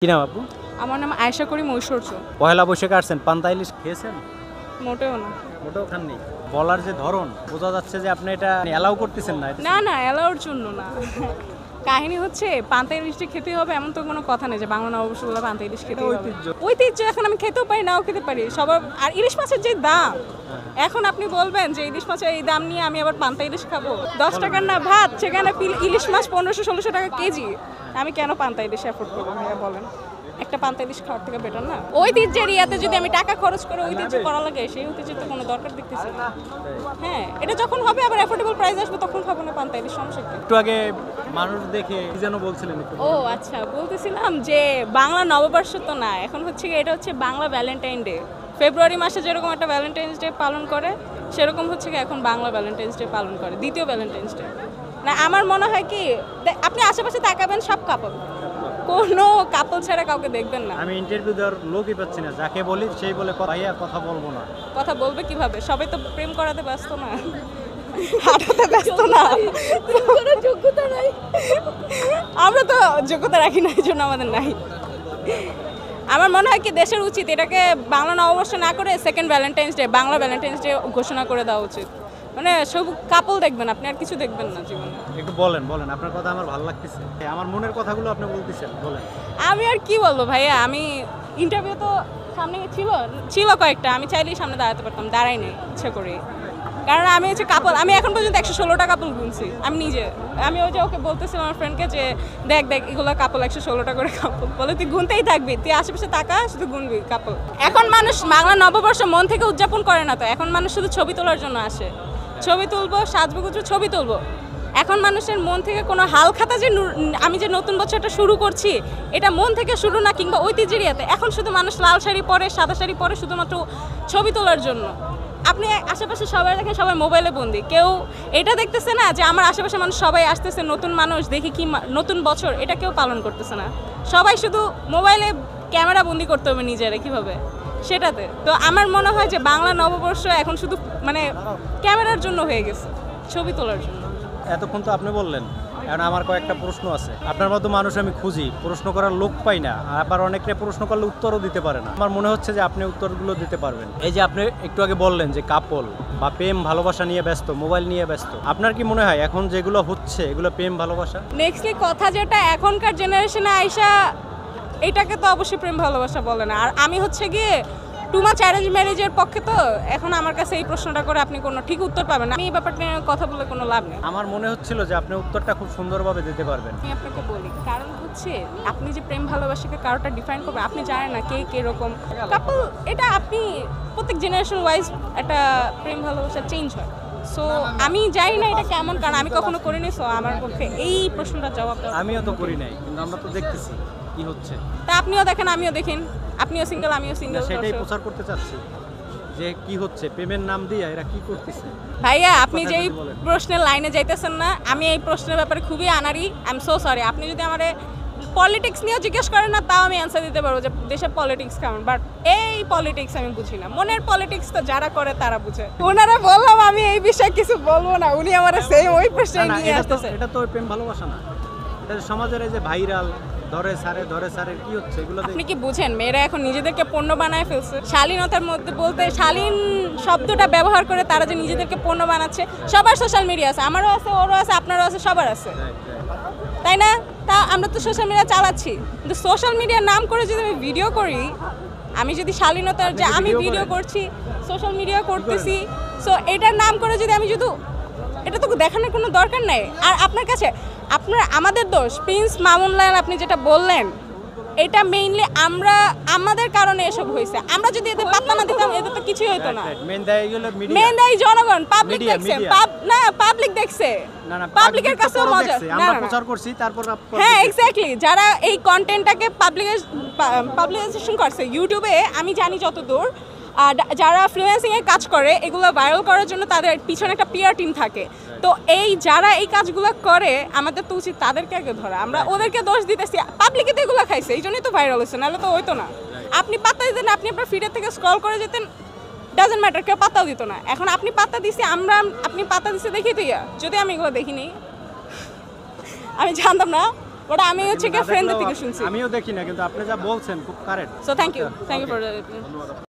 কি নাম আপু? আমার নাম আয়েশা করিম ঐশ্বর্য। পহেলা বৈশাখে আসছেন, পান্তা ইলিশ খেয়েছেন? মোটেও না। মোটেও খাননি? বলার যে ধরন, বোঝা যাচ্ছে যে আপনি এটা অ্যালাউ করতেছেন না। না না, এলাওর জন্য না। কাহিনী হচ্ছে পান্তা ইলিশটা খেতে হবে এমন তো কোনো কথা নেই যে বাংলা নববর্ষ বলে পান্তা ইলিশ খেতে হবে। ঐতিহ্য এখন আমি খেতেও পারি, নাও খেতে পারি সবার। আর ইলিশ মাছের যে দাম, এখন আপনি বলবেন যে ইলিশ মাছের এই দাম নিয়ে আমি আবার পান্তা ইলিশ খাবো? 10 টাকার না ভাত, সেখানে ইলিশ মাছ 1500-1600 টাকা কেজি। আমি কেন পান্তা ইলিশ অ্যাফোর্ড করবো ভাইয়া বলেন? একটা পান্তা ইলিশ খাওয়ার থেকে বেটার না? ঐতিহ্যের ইয়াতে যদি আমি টাকা খরচ করে ঐতিহ্য করা লাগে, সেই ঐতিহ্যের তো কোনো দরকার দেখতেছি না। হ্যাঁ, এটা যখন হবে আবার অ্যাফোর্ডেবল প্রাইস আসবে তখন খাবো না পান্তা ইলিশ, সমস্যা কি? একটু আগে মানুষ দেখে কি যেন বলছিলেন একটু। ও আচ্ছা, বলতেছিলাম যে বাংলা নববর্ষ তো না, এখন হচ্ছে এটা হচ্ছে বাংলা ভ্যালেন্টাইন ডে। ফেব্রুয়ারি মাসে যেরকম একটা ভ্যালেন্টাইন্স ডে পালন করে, সেরকম হচ্ছে এখন বাংলা ভ্যালেন্টাইন্স ডে পালন করে, দ্বিতীয় ভ্যালেন্টাইন্স ডে। না, আমার মনে হয় কি, আপনি আশেপাশে তাকাবেন সব কাপল, কোনো কাপল ছাড়া কাউকে দেখবেন না। আমি ইন্টারভিউ দেওয়ার লোকই পাচ্ছি না, যাকে বলি সেই বলে ভাইয়া কথা বলবো না। কথা বলবে কিভাবে? সবাই তো প্রেম করাতে ব্যস্ত না, হাঁটাতে ব্যস্ত না, যোগ্যতা নাই। আমরা তো যোগ্যতা রাখি না, এই জন্য আমাদের নাই। আমার মনে হয় কি, দেশের উচিত এটাকে বাংলা নববর্ষ না করে second Valentine's day, Bangla Valentine's day ঘোষণা করে দেওয়া উচিত। মানে সব কাপল দেখবেন, আপনি আর কিছু দেখবেন না জীবনে। একটু বলেন বলেন, আপনার কথা আমার ভালো লাগতেছে, আমার মনের কথাগুলো আপনি বলতেছেন, বলেন। আমি আর কি বলবো ভাইয়া, আমি ইন্টারভিউ তো সামনে ছিল কয়েকটা, আমি চাইলেই সামনে দাঁড়াতে পারতাম, দাঁড়াই নেই ইচ্ছা করে। কারণ আমি হচ্ছে কাপল, আমি এখন পর্যন্ত 116টা কাপল গুনছি আমি নিজে। আমি ওই যে ওকে বলতেছিলাম আমার ফ্রেন্ডকে যে দেখ এগুলো কাপল, 116টা করে কাপল। বলে তুই গুনতেই থাকবি, তুই আশেপাশে তাকা, শুধু গুনবি কাপল। এখন মানুষ বাংলা নববর্ষ মন থেকে উদযাপন করে না তো, এখন মানুষ শুধু ছবি তোলার জন্য আসে। ছবি তুলবো, সাজবো, ছবি তুলবো। এখন মানুষের মন থেকে কোনো হাল খাতা যে আমি যে নতুন বছরটা শুরু করছি, এটা মন থেকে শুরু না, কিংবা ঐতিহ্যের ইয়াতে। এখন শুধু মানুষ লাল শাড়ি পরে, সাদা শাড়ি পরে শুধুমাত্র ছবি তোলার জন্য। আপনি আশেপাশে সবাই দেখেন, সবাই মোবাইলে বন্দি, কেউ এটা দেখতেছে না যে আমার আশেপাশে মানুষ সবাই আসতেছে, নতুন মানুষ দেখি কি নতুন বছর, এটা কেউ পালন করতেছে না। সবাই শুধু মোবাইলে ক্যামেরা বন্দি করতে হবে নিজেরা কীভাবে সেটাতে। তো আমার মনে হয় যে বাংলা নববর্ষ এখন শুধু মানে ক্যামেরার জন্য হয়ে গেছে, ছবি তোলার জন্য। এতক্ষণ তো আপনি বললেন, এখন আমার কয়েকটা প্রশ্ন আছে। আপনার মতো মানুষ আমি খুঁজি, প্রশ্ন করার লোক পাই না, আবার অনেকে প্রশ্ন করলে উত্তরও দিতে পারে না। আমার মনে হচ্ছে যে আপনি উত্তরগুলো দিতে পারবেন। এই যে আপনি একটু আগে বললেন যে কাপল বা প্রেম ভালোবাসা নিয়ে ব্যস্ত, মোবাইল নিয়ে ব্যস্ত, আপনার কি মনে হয় এখন যেগুলো হচ্ছে এগুলো প্রেম ভালোবাসা? নেক্সটলি কথা যেটা এখনকার জেনারেশনে আইসা, এটাকে তো অবশ্যই প্রেম ভালোবাসা বলে না। আর আমি হচ্ছে গিয়ে টু মাচ অ্যারেঞ্জ ম্যারেজের পক্ষে, তো এখন আমার কাছে এই প্রশ্নটা করে আপনি কোনো ঠিক উত্তর পাবেন না। আমি এই ব্যাপারটা নিয়ে কথা বলে কোনো লাভ নেই। আমার মনে হচ্ছিল যে আপনি উত্তরটা খুব সুন্দরভাবে দিতে পারবেন। আমি আপনাকে বলি, কারণ হচ্ছে আপনি যে প্রেম ভালোবাসাকে কারোটা ডিফাইন করবে, আপনি জানেন না কে কীরকম কাপল। এটা আপনি প্রত্যেক জেনারেশন ওয়াইজ একটা প্রেম ভালোবাসা চেঞ্জ হয়। সো আমি জানি না এটা কেমন, কারণ আমি কখনো করিনি। সো আমার পক্ষে এই প্রশ্নটার জবাব দেওয়া। আমিও তো করি নাই, কিন্তু আমরা তো দেখতেছি কি হচ্ছে। তা আপনিও দেখেন, আমিও দেখেন, আপনিও সিঙ্গেল, আমিও সিঙ্গেল। সেটাই প্রচার করতে চাচ্ছি যে কি হচ্ছে, প্রেমের নাম দিয়ে এরা কি করতেছে। ভাইয়া, আপনি যেই প্রশ্নের লাইনে যাইতেছেন না, আমি এই প্রশ্নের ব্যাপারে খুবই আনারি। I am so sorry. আপনি যদি আমার পলিটিক্স নিয়ে জিজ্ঞেস করেন না, তাও আমি অ্যান্সার দিতে পারবো যে দেশের পলিটিক্স কেমন, বাট এই পলিটিক্স আমি বুঝি না। মনের পলিটিক্স তো যারা করে তারা বুঝে। ওনারা বললাম আমি এই বিষয়ে কিছু বলবো না, উনি আমার সেম ওই প্রশ্নে নিয়ে আসতেছে। এটা তো প্রেম ভালোবাসা না, এটা সমাজের এই যে ভাইরাল ধরে সারে কি হচ্ছে এগুলো। আপনি কি বুঝেন, মেয়েরা এখন নিজেদেরকে পণ্য বানায় ফেলছে। শালীনতার মধ্যে বলতে শালীন শব্দটা ব্যবহার করে তারা যে নিজেদেরকে পণ্য বানাচ্ছে। সবার সোশ্যাল মিডিয়া আছে, আমারও আছে, ওরও আছে, আপনারও আছে, সবার আছে, তাই না? তা আমরা তো সোশ্যাল মিডিয়া চালাচ্ছি, কিন্তু সোশ্যাল মিডিয়ার নাম করে যদি আমি ভিডিও করি, আমি যদি শালীনতার যে আমি ভিডিও করছি, সোশ্যাল মিডিয়া করতেছি, সো এটার নাম করে যদি আমি শুধু, এটা তো দেখানোর কোনো দরকার নেই। আর আপনার কাছে আমাদের দোষ, প্রিন্স মামুন লাল আপনি যেটা বললেন, এটা মেইনলি আমাদের কারণে এসব হয়েছে। আমরা যদি এদের পাত্তা না দিতাম, এদের তো কিছুই হতো না। মেন দায়ী জনগণ, পাবলিক দেখছে, না পাবলিক দেখছে, পাবলিকের কাছেও মজা। আমরা প্রচার করছি, তারপর হ্যাঁ এক্স্যাক্টলি, যারা এই কন্টেন্টটাকে পাবলিকেশন করছে ইউটিউবে, আমি জানি যতদূর, যারা ফ্লুয়েন্সিংয়ের কাজ করে, এগুলো ভাইরাল করার জন্য তাদের পিছনে একটা পিআর টিম থাকে। তো এই যারা এই কাজগুলো করে, আমাদের তো উচিত তাদেরকে আগে ধরা। আমরা ওদেরকে দোষ দিতেছি, পাবলিকে তো এগুলো খাইছে, এই জন্যই তো ভাইরাল হয়েছে, নাহলে তো হইতো না। আপনি পাত্তা দিতেন না, আপনি আপনার ফিডের থেকে স্ক্রল করে যেতেন, ডাজন্ট ম্যাটার, কেউ পাত্তাও দিত না। এখন আপনি পাত্তা দিছি, আপনি পাত্তা দিচ্ছে দেখি তো, যদি আমি এগুলো দেখিনি, আমি জানতাম না, ওটা আমি হচ্ছে কি না ফ্রেন্ডদের দেখলেও থেকে শুনছি। আমিও দেখি না, কিন্তু আপনি যা বলছেন খুব correct. So thank you for